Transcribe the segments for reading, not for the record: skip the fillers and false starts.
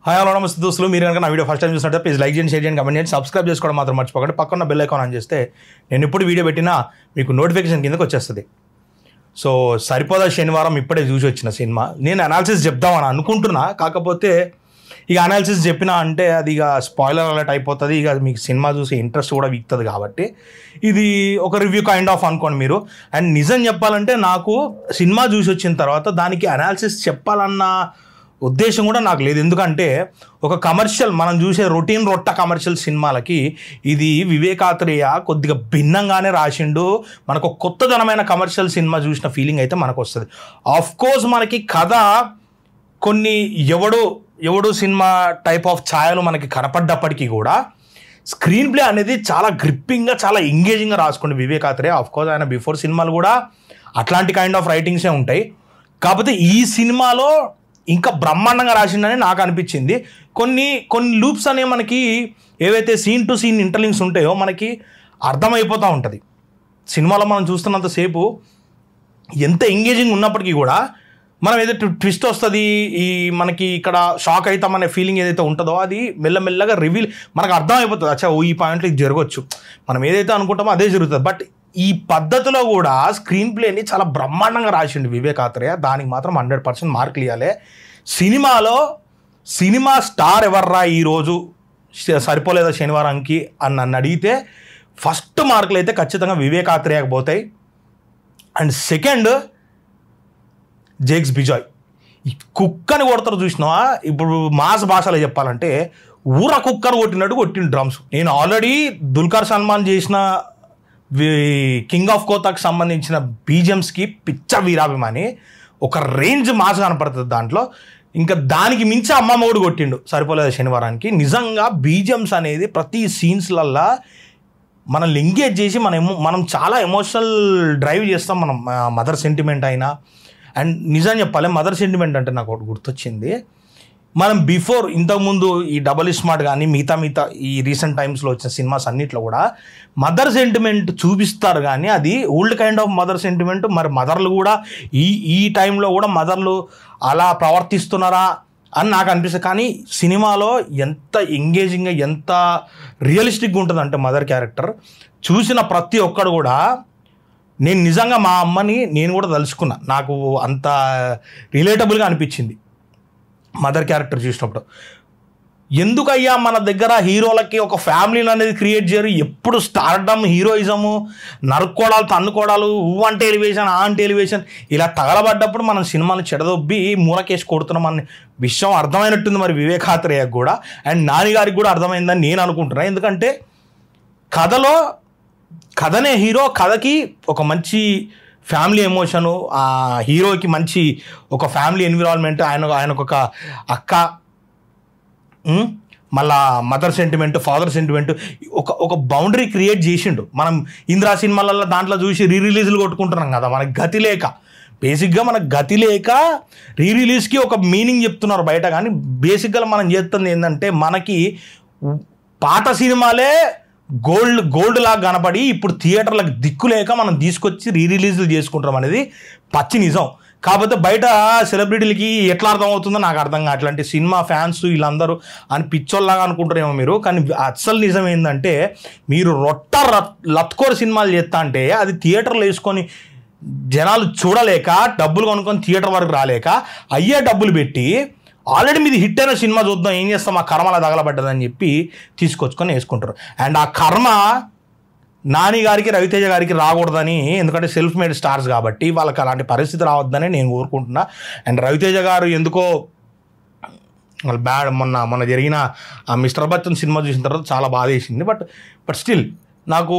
Hi hello నమస్తే దోస్తులు, మీరు కనుక నా వీడియో ఫస్ట్ టైం చూసినట్టు ప్లీజ్ లైక్ చేయండి, షేర్ చేయండి, కమెంట్ చేయండి, సబ్స్క్రైబ్ చేసుకోవడం మాత్రం మర్చిపోకండి. పక్కన బెల్ ఐకాన్ ఆన్ చేస్తే నేను ఎప్పుడు వీడియో పెట్టినా మీకు నోటిఫికేషన్ కిందకి వచ్చేస్తుంది. సో సరిపోదా శనివారం ఇప్పుడే చూసి వచ్చిన సినిమా. నేను అనాలిసిస్ చెప్దామని అనుకుంటున్నా, కాకపోతే ఇక అనాలిసిస్ చెప్పినా అంటే అది ఇక స్పాయిలర్ అలర్ట్ అయిపోతుంది, ఇక మీకు సినిమా చూసే ఇంట్రెస్ట్ కూడా వీక్తుంది. కాబట్టి ఇది ఒక రివ్యూ కైండ్ ఆఫ్ అనుకోండి మీరు. అండ్ నిజం చెప్పాలంటే నాకు సినిమా చూసి వచ్చిన తర్వాత దానికి అనాలిసిస్ చెప్పాలన్న ఉద్దేశం కూడా నాకు లేదు. ఎందుకంటే ఒక కమర్షియల్ మనం చూసే రొటీన్ రొట్ట కమర్షియల్ సినిమాలకి ఇది వివేకాత్రేయ కొద్దిగా భిన్నంగానే రాసిండు. మనకు కొత్తదనమైన కమర్షియల్ సినిమా చూసిన ఫీలింగ్ అయితే మనకు వస్తుంది. ఆఫ్ కోర్స్ మనకి కథ కొన్ని ఎవడు సినిమా టైప్ ఆఫ్ ఛాయలు మనకి కనపడ్డప్పటికీ కూడా స్క్రీన్ ప్లే అనేది చాలా గ్రిప్పింగ్గా చాలా ఎంగేజింగ్గా రాసుకోండి వివేకాత్రేయ. ఆఫ్ కోర్స్ ఆయన బిఫోర్ సినిమాలు కూడా అట్లాంటి కైండ్ ఆఫ్ రైటింగ్సే ఉంటాయి. కాకపోతే ఈ సినిమాలో ఇంకా బ్రహ్మాండంగా రాసిండని నాకు అనిపించింది. కొన్ని లూప్స్ అనేవి మనకి ఏవైతే సీన్ టు సీన్ ఇంటర్లింక్స్ ఉంటాయో మనకి అర్థమైపోతూ ఉంటుంది. సినిమాలో మనం చూస్తున్నంతసేపు ఎంత ఎంగేజింగ్ ఉన్నప్పటికీ కూడా మనం ఏదైతే ట్విస్ట్ వస్తుంది, ఈ మనకి ఇక్కడ షాక్ అవుతామనే ఫీలింగ్ ఏదైతే ఉంటుందో అది మెల్లమెల్లగా రివీల్ మనకు అర్థమైపోతుంది. అచ్చా ఈ పాయింట్లో ఇది జరగవచ్చు, మనం ఏదైతే అనుకుంటామో అదే జరుగుతుంది. బట్ ఈ పద్ధతిలో కూడా స్క్రీన్ ప్లేని చాలా బ్రహ్మాండంగా రాసిండు వివేకాత్రేయ. దానికి మాత్రం 100% మార్కులు ఇవ్వాలి. సినిమా స్టార్ ఎవర్రా ఈరోజు సరిపోలేదా శనివారానికి అని నన్ను అడిగితే ఫస్ట్ మార్కులు అయితే ఖచ్చితంగా వివేకాత్రేయకు పోతాయి. And second Jakes Bejoy. ఈ కుక్కని కొడతారు చూసినావా, ఇప్పుడు మాస్ భాషలో చెప్పాలంటే ఊర కుక్కను కొట్టినట్టు కొట్టిన డ్రమ్స్. నేను ఆల్రెడీ దుల్కర్ సల్మాన్ చేసిన కింగ్ ఆఫ్ కోతాకి సంబంధించిన బీజిఎమ్స్కి పిచ్చ వీరాభిమాని. ఒక రేంజ్ మాస్ కనపడుతుంది దాంట్లో. ఇంకా దానికి మించి అమ్మమ్మోడు కొట్టిండు సరిపోలేదు శనివారానికి. నిజంగా బీజిఎమ్స్ అనేది ప్రతి సీన్స్లల్లా మనల్ని ఎంగేజ్ చేసి మనం చాలా ఎమోషనల్ డ్రైవ్ చేస్తాం. మనం మదర్ సెంటిమెంట్ అయినా. అండ్ నిజం చెప్పాలి, మదర్ సెంటిమెంట్ అంటే నాకు ఒకటి గుర్తొచ్చింది. మనం బిఫోర్ ఇంతకుముందు ఈ డబల్ స్మార్ట్ కానీ మిగతా ఈ రీసెంట్ టైమ్స్లో వచ్చిన సినిమాస్ అన్నిట్లో కూడా మదర్ సెంటిమెంట్ చూపిస్తారు, కానీ అది old kind of mother sentiment. మరి మదర్లు కూడా ఈ టైంలో కూడా మదర్లు అలా ప్రవర్తిస్తున్నారా అని నాకు అనిపిస్తుంది. కానీ సినిమాలో ఎంత ఎంగేజింగ్గా ఎంత రియలిస్టిక్గా ఉంటుందంటే మదర్ క్యారెక్టర్ చూసిన ప్రతి ఒక్కడు కూడా నేను నిజంగా మా అమ్మని నేను కూడా తలుచుకున్నా. నాకు అంత రిలేటబుల్గా అనిపించింది మదర్ క్యారెక్టర్ చూసినప్పుడు. ఎందుకయ్యా మన దగ్గర హీరోలకి ఒక ఫ్యామిలీని అనేది క్రియేట్ చేయరు? ఎప్పుడు స్టార్డమ్, హీరోయిజము, నరుక్కోడాలు, తన్నుకోడాలు, అంటే ఎలివేషన్, అంటే ఎలివేషన్ ఇలా తగలబడ్డప్పుడు మనం సినిమాని చెడదొబ్బి మూలకేసి కొడుతున్నామని విషయం అర్థమైనట్టుంది మరి వివేకాత్రేయకు కూడా. అండ్ నాని గారికి కూడా అర్థమైందని నేను అనుకుంటున్నాను. ఎందుకంటే కథనే హీరో, కథకి ఒక మంచి ఫ్యామిలీ ఎమోషను, ఆ హీరోకి మంచి ఒక ఫ్యామిలీ ఎన్విరాన్మెంట్, ఆయనకు ఒక అక్క, మళ్ళా మదర్ సెంటిమెంట్, ఫాదర్ సెంటిమెంట్, ఒక బౌండరీ క్రియేట్ చేసిండు. మనం ఇంద్రా సినిమాలలో దాంట్లో చూసి రిలీజులు కొట్టుకుంటున్నాం కదా, మనకు గతి లేక. బేసిక్గా మనకు గతి లేక రిలీజ్కి ఒక మీనింగ్ చెప్తున్నారు బయట. కానీ బేసిక్గా మనం చేస్తుంది ఏంటంటే మనకి పాత సినిమాలే గోల్డ్ లాగా కనపడి ఇప్పుడు థియేటర్లకు దిక్కు లేక మనం తీసుకొచ్చి రిలీజులు చేసుకుంటాం అనేది పచ్చి నిజం. కాకపోతే బయట సెలబ్రిటీలకి ఎట్లా అర్థమవుతుందో నాకు అర్థం కాదు. అట్లాంటి సినిమా ఫ్యాన్స్ వీళ్ళందరూ అని పిచ్చోళ్ళలాగా అనుకుంటారేమో మీరు. కానీ అసలు నిజం ఏంటంటే మీరు లత్కోర సినిమాలు చేస్తా అంటే అది థియేటర్లు వేసుకొని జనాలు చూడలేక డబ్బులు కొనుక్కొని థియేటర్ వరకు రాలేక అయ్యే డబ్బులు పెట్టి ఆల్రెడీ మీది హిట్ అయిన సినిమా చూద్దాం, ఏం చేస్తాం, ఆ కర్మలా తగలబడ్డదని చెప్పి తీసుకొచ్చుకొని వేసుకుంటారు. అండ్ ఆ కర్మ నాని గారికి, రవితేజ గారికి రాకూడదని, ఎందుకంటే సెల్ఫ్ మేడ్ స్టార్స్ కాబట్టి వాళ్ళకి అలాంటి పరిస్థితి రావద్దని నేను కోరుకుంటున్నా. అండ్ రవితేజ గారు ఎందుకో బ్యాడ్ మొన్న జరిగిన ఆ మిస్టర్ బచ్చన్ సినిమా చూసిన తర్వాత చాలా బాధ వేసింది. బట్ స్టిల్ నాకు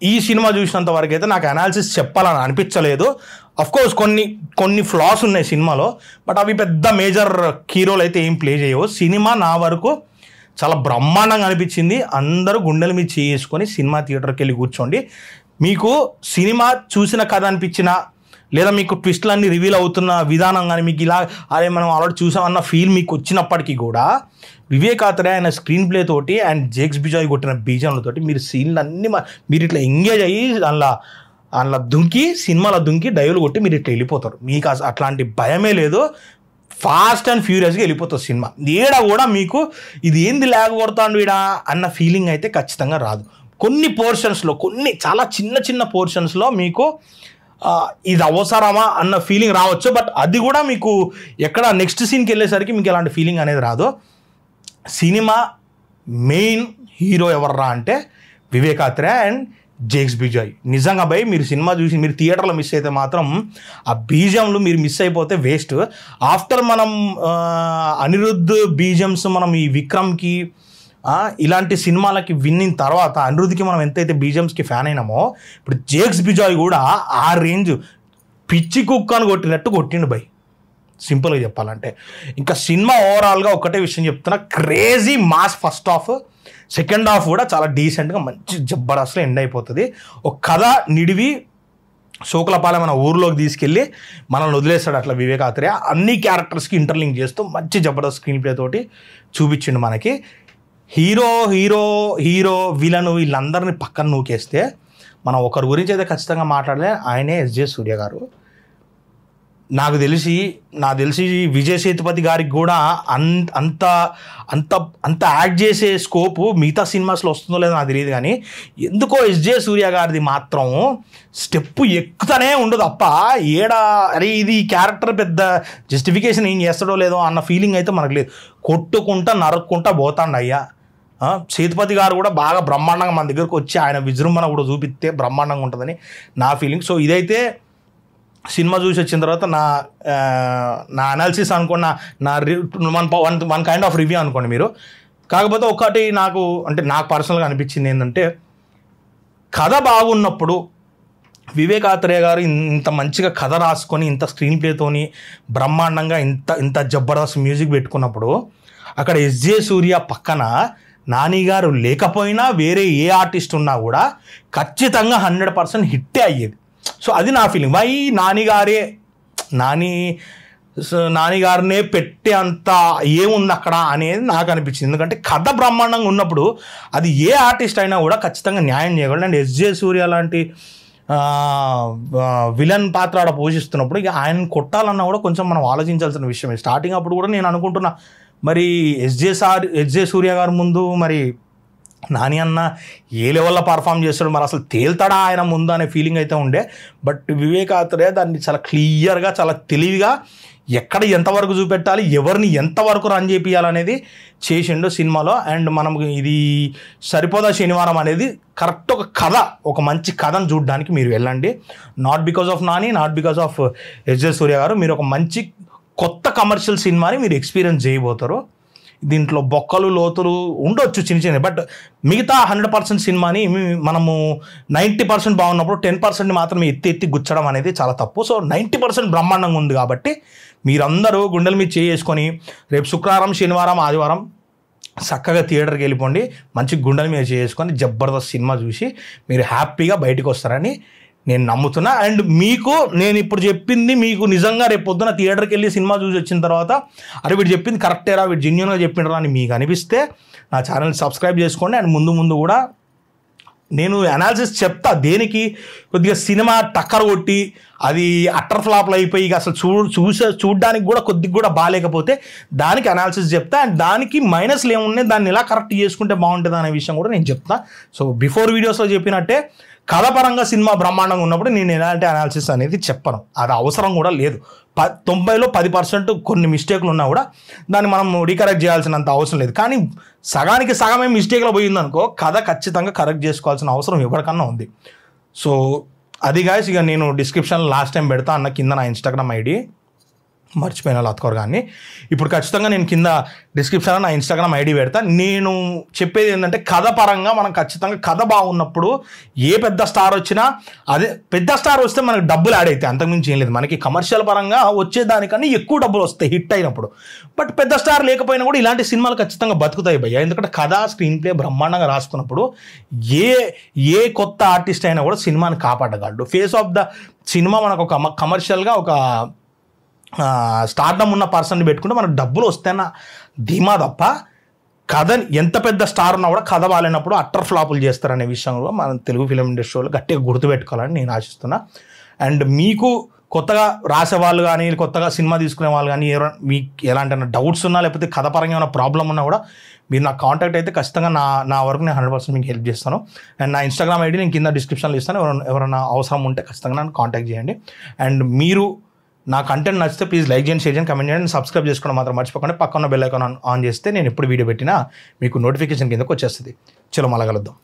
ఈ సినిమా చూసినంత వరకు అయితే నాకు అనాలిసిస్ చెప్పాలని అనిపించలేదు. అఫ్కోర్స్ కొన్ని ఫ్లాస్ ఉన్నాయి సినిమాలో, బట్ అవి పెద్ద మేజర్ హీరోలు అయితే ఏం ప్లే చేయవు. సినిమా నా వరకు చాలా బ్రహ్మాండంగా అనిపించింది. అందరూ గుండెల మీద చేసుకొని సినిమా థియేటర్కి వెళ్ళి కూర్చోండి. మీకు సినిమా చూసిన కథ అనిపించినా, లేదా మీకు ట్విస్ట్లన్నీ రివీల్ అవుతున్న విధానం కానీ మీకు ఇలా అరే మనం ఆల్రెడీ చూసామన్న ఫీల్ మీకు వచ్చినప్పటికీ కూడా వివేకాత్రేయ ఆయన స్క్రీన్ ప్లే తోటి అండ్ జేక్స్ బిజాయ్ కొట్టిన బీజంలతోటి మీరు సీన్లు అన్నీ మీరు ఇట్లా ఎంగేజ్ అయ్యి సినిమాలో దుంకి డైవ్లు కొట్టి మీరు ఇట్లా వెళ్ళిపోతారు. మీకు అట్లాంటి భయమే లేదు. ఫాస్ట్ అండ్ ఫ్యూరియస్గా వెళ్ళిపోతుంది సినిమా. ఏడ కూడా మీకు ఇది ఏంది ల్యాగ్ కొడతాడు ఈడ అన్న ఫీలింగ్ అయితే ఖచ్చితంగా రాదు. కొన్ని పోర్షన్స్లో, కొన్ని చాలా చిన్న చిన్న పోర్షన్స్లో మీకు ఇది అవసరమా అన్న ఫీలింగ్ రావచ్చు. బట్ అది కూడా మీకు ఎక్కడ నెక్స్ట్ సీన్కి వెళ్ళేసరికి మీకు ఎలాంటి ఫీలింగ్ అనేది రాదు. సినిమా మెయిన్ హీరో ఎవర్రా అంటే వివేకాత్రే అండ్ జేక్స్ బిజాయ్. నిజంగా భయ్ మీరు సినిమా చూసి మీరు థియేటర్లో మిస్ అయితే మాత్రం ఆ బీజంలు మీరు మిస్ అయిపోతే వేస్ట్. ఆఫ్టర్ మనం అనిరుద్ధ్ బీజమ్స్ మనం ఈ విక్రమ్కి ఇలాంటి సినిమాలకి విన్నిన తర్వాత అనిరుద్ధ్కి మనం ఎంతైతే బీజమ్స్కి ఫ్యాన్ అయినామో ఇప్పుడు జేక్స్ బిజాయ్ కూడా ఆ రేంజ్ పిచ్చి కుక్కను కొట్టినట్టు కొట్టిండు భయ్, సింపుల్గా చెప్పాలంటే. ఇంకా సినిమా ఓవరాల్గా ఒకటే విషయం చెప్తున్నా, crazy mass first half, second half కూడా చాలా డీసెంట్గా మంచి జబర్దస్త్గా ఎండ్ అయిపోతుంది. ఒక కథ నిడివి శోకులపాలెం మన ఊర్లోకి తీసుకెళ్ళి మనల్ని వదిలేస్తాడు అట్లా వివేకాత్రేయ. అన్ని క్యారెక్టర్స్కి ఇంటర్లింక్ చేస్తూ మంచి జబర్దస్త్ స్క్రీన్ ప్లే తోటి చూపించిండు మనకి. హీరో విలను వీళ్ళందరినీ పక్కన నూకేస్తే మనం ఒకరి గురించి అయితే ఖచ్చితంగా మాట్లాడలే, ఆయనే ఎస్జే సూర్య గారు. నాకు తెలిసి విజయ్ సేతుపతి గారికి కూడా అంత అంత అంత యాక్ట్ చేసే స్కోపు మిగతా సినిమాస్లో వస్తుందో లేదో నాకు తెలియదు, కానీ ఎందుకో ఎస్జే సూర్య గారిది మాత్రం స్టెప్ ఎక్కుతూనే ఉండదు అప్ప అరే ఇది క్యారెక్టర్ పెద్ద జస్టిఫికేషన్ ఏం చేస్తాడో లేదో అన్న ఫీలింగ్ అయితే మనకు లేదు. కొట్టుకుంటా నరుక్కుంటా పోతాండు అయ్యా. సేతుపతి గారు కూడా బాగా బ్రహ్మాండంగా మన దగ్గరకు వచ్చి ఆయన విజృంభణ కూడా చూపిస్తే బ్రహ్మాండంగా ఉంటుందని నా ఫీలింగ్. సో ఇదైతే సినిమా చూసి వచ్చిన తర్వాత నా అనాలిసిస్ అనుకోండి, నా వన్ కైండ్ ఆఫ్ రివ్యూ అనుకోండి మీరు. కాకపోతే ఒకటి నాకు పర్సనల్గా అనిపించింది ఏంటంటే, కథ బాగున్నప్పుడు వివేకాత్రేయ గారు ఇంత మంచిగా కథ రాసుకొని ఇంత స్క్రీన్ ప్లేతోని బ్రహ్మాండంగా ఇంత జబర్దస్త్ మ్యూజిక్ పెట్టుకున్నప్పుడు అక్కడ ఎస్జే సూర్య పక్కన నాని గారు లేకపోయినా వేరే ఏ ఆర్టిస్ట్ ఉన్నా కూడా ఖచ్చితంగా 100% హిట్టే అయ్యేది. సో అది నా ఫీలింగ్. వై నాని గారినే పెట్టే అంత ఏముంది అక్కడ అనేది నాకు అనిపించింది. ఎందుకంటే కథ బ్రహ్మాండంగా ఉన్నప్పుడు అది ఏ ఆర్టిస్ట్ అయినా కూడా ఖచ్చితంగా న్యాయం చేయగలడు. అండ్ ఎస్జే సూర్య లాంటి విలన్ పాత్ర ఆడ పోషిస్తున్నప్పుడు ఇక ఆయన కొట్టాలన్నా కూడా కొంచెం మనం ఆలోచించాల్సిన విషయమే. స్టార్టింగ్ అప్పుడు కూడా నేను అనుకుంటున్నా, మరి ఎస్జే సూర్య గారి ముందు మరి నాని అన్న ఏ లెవెల్లో పర్ఫామ్ చేస్తాడు, మరి అసలు తేల్తాడా ఆయన ముందు అనే ఫీలింగ్ అయితే ఉండే. బట్ వివేకాత్రేయ దాన్ని చాలా క్లియర్గా చాలా తెలివిగా ఎక్కడ ఎంతవరకు చూపెట్టాలి, ఎవరిని ఎంతవరకు రన్ చేపియాలనేది చేసిండు సినిమాలో. అండ్ మనం ఇది సరిపోదా శనివారం అనేది కరెక్ట్ ఒక మంచి కథను చూడడానికి మీరు వెళ్ళండి. Not because of Nani, not because of SJ Surya garu. మీరు ఒక మంచి కొత్త కమర్షియల్ సినిమాని మీరు ఎక్స్పీరియన్స్ చేయబోతారు. దీంట్లో బొక్కలు లోతులు ఉండొచ్చు చిన్న, బట్ మిగతా 100% సినిమాని మనము 90% బాగున్నప్పుడు 10% మాత్రం ఎత్తి గుచ్చడం అనేది చాలా తప్పు. సో 90% బ్రహ్మాండంగా ఉంది కాబట్టి మీరందరూ గుండెల మీద చేసుకొని రేపు శుక్రవారం, శనివారం, ఆదివారం చక్కగా థియేటర్కి వెళ్ళిపోండి. మంచి గుండెల మీద చేసుకొని జబర్దస్త్ సినిమా చూసి మీరు హ్యాపీగా బయటకు వస్తారని నేను నమ్ముతున్నా. అండ్ నేను ఇప్పుడు చెప్పింది మీకు నిజంగా రేపు పొద్దున థియేటర్కి వెళ్ళి సినిమా చూసి వచ్చిన తర్వాత అరే వీడు చెప్పింది కరెక్టేరా, వీడు జెన్యూన్గా చెప్పిండ్రా అని మీకు అనిపిస్తే నా ఛానల్ని సబ్స్క్రైబ్ చేసుకోండి. అండ్ ముందు కూడా నేను అనాలిసిస్ చెప్తా, దేనికి కొద్దిగా సినిమా టక్కర్ కొట్టి అది అట్టర్ ఫ్లాప్లు అయిపోయి అసలు చూడడానికి కూడా కొద్దిగా కూడా బాగాలేకపోతే దానికి అనాలిసిస్ చెప్తా. అండ్ దానికి మైనస్లు ఏమున్నాయి, దాన్ని ఎలా కరెక్ట్ చేసుకుంటే బాగుంటుంది అనే విషయం కూడా నేను చెప్తా. సో బిఫోర్ వీడియోస్లో చెప్పినట్టే కథపరంగా సినిమా బ్రహ్మాండంగా ఉన్నప్పుడు నేను ఎలాంటి అనాలిసిస్ అనేది చెప్పను, అది అవసరం కూడా లేదు. 90లో 10% కొన్ని మిస్టేక్లు ఉన్నా కూడా దాన్ని మనం రీకరెక్ట్ చేయాల్సినంత అవసరం లేదు. కానీ సగానికి సగమే మిస్టేక్లో పోయిందనుకో కథ ఖచ్చితంగా కరెక్ట్ చేసుకోవాల్సిన అవసరం ఎవరికన్నా ఉంది. సో అది గాయస్, ఇక నేను డిస్క్రిప్షన్లో లాస్ట్ టైం పెడతా అన్న కింద నా ఇన్స్టాగ్రామ్ ఐడి మర్చిపోయిన లత్కోర్ కానీ ఇప్పుడు ఖచ్చితంగా నేను కింద డిస్క్రిప్షన్లో నా ఇన్స్టాగ్రామ్ ఐడి పెడతా. నేను చెప్పేది ఏంటంటే కథ పరంగా మనం ఖచ్చితంగా కథ బాగున్నప్పుడు ఏ పెద్ద స్టార్ వచ్చినా అదే పెద్ద స్టార్ వస్తే మనకి డబ్బులు యాడ్ అవుతాయి, అంతకుమించి ఏం లేదు. మనకి కమర్షియల్ పరంగా వచ్చేదానికన్నా ఎక్కువ డబ్బులు వస్తాయి హిట్ అయినప్పుడు. బట్ పెద్ద స్టార్ లేకపోయినా కూడా ఇలాంటి సినిమాలు ఖచ్చితంగా బతుకుతాయి భయ్య. ఎందుకంటే కథ స్క్రీన్ ప్లే బ్రహ్మాండంగా రాసుకున్నప్పుడు ఏ కొత్త ఆర్టిస్ట్ అయినా కూడా సినిమాని కాపాడగలడు. ఫేస్ ఆఫ్ ద సినిమా మనకు ఒక కమర్షియల్గా ఒక స్టార్డమ్ ఉన్న పర్సన్ని పెట్టుకుంటే మనకు డబ్బులు వస్తాయన్న ధీమా తప్ప కథ ఎంత పెద్ద స్టార్ ఉన్నా కూడా కథ బాగాలేనప్పుడు అట్టర్ ఫ్లాపులు చేస్తారనే విషయంలో మనం తెలుగు ఫిలిం ఇండస్ట్రీలో గట్టిగా గుర్తుపెట్టుకోవాలని నేను ఆశిస్తున్నా. అండ్ మీకు కొత్తగా రాసేవాళ్ళు కానీ కొత్తగా సినిమా తీసుకునే వాళ్ళు కానీ మీకు ఎలాంటి డౌట్స్ ఉన్నా లేకపోతే కథపరంగా ఏమైనా ప్రాబ్లం ఉన్నా కూడా మీరు నాకు కాంటాక్ట్ అయితే ఖచ్చితంగా నా వరకు నేను 100% మీకు హెల్ప్ చేస్తాను. అండ్ నా ఇన్స్టాగ్రామ్ ఐడి నేను కింద డిస్క్రిప్షన్లో ఇస్తాను. ఎవరైనా అవసరం ఉంటే ఖచ్చితంగా నన్ను కాంటాక్ట్ చేయండి. అండ్ మీరు నా కంటెంట్ నచ్చితే ప్లీజ్ లైక్ చేయండి, షేర్ చేయండి, కమెంట్ చేయండి, సబ్స్క్రైబ్ చేసుకోవడం మాత్రం మర్చిపోకుండా పక్కన బెల్ ఐకాన్ ఆన్ చేస్తే నేను ఎప్పుడు వీడియో పెట్టినా మీకు నోటిఫికేషన్ కిందకు వచ్చేస్తుంది. చలో మళ్ళీ కలుద్దాం.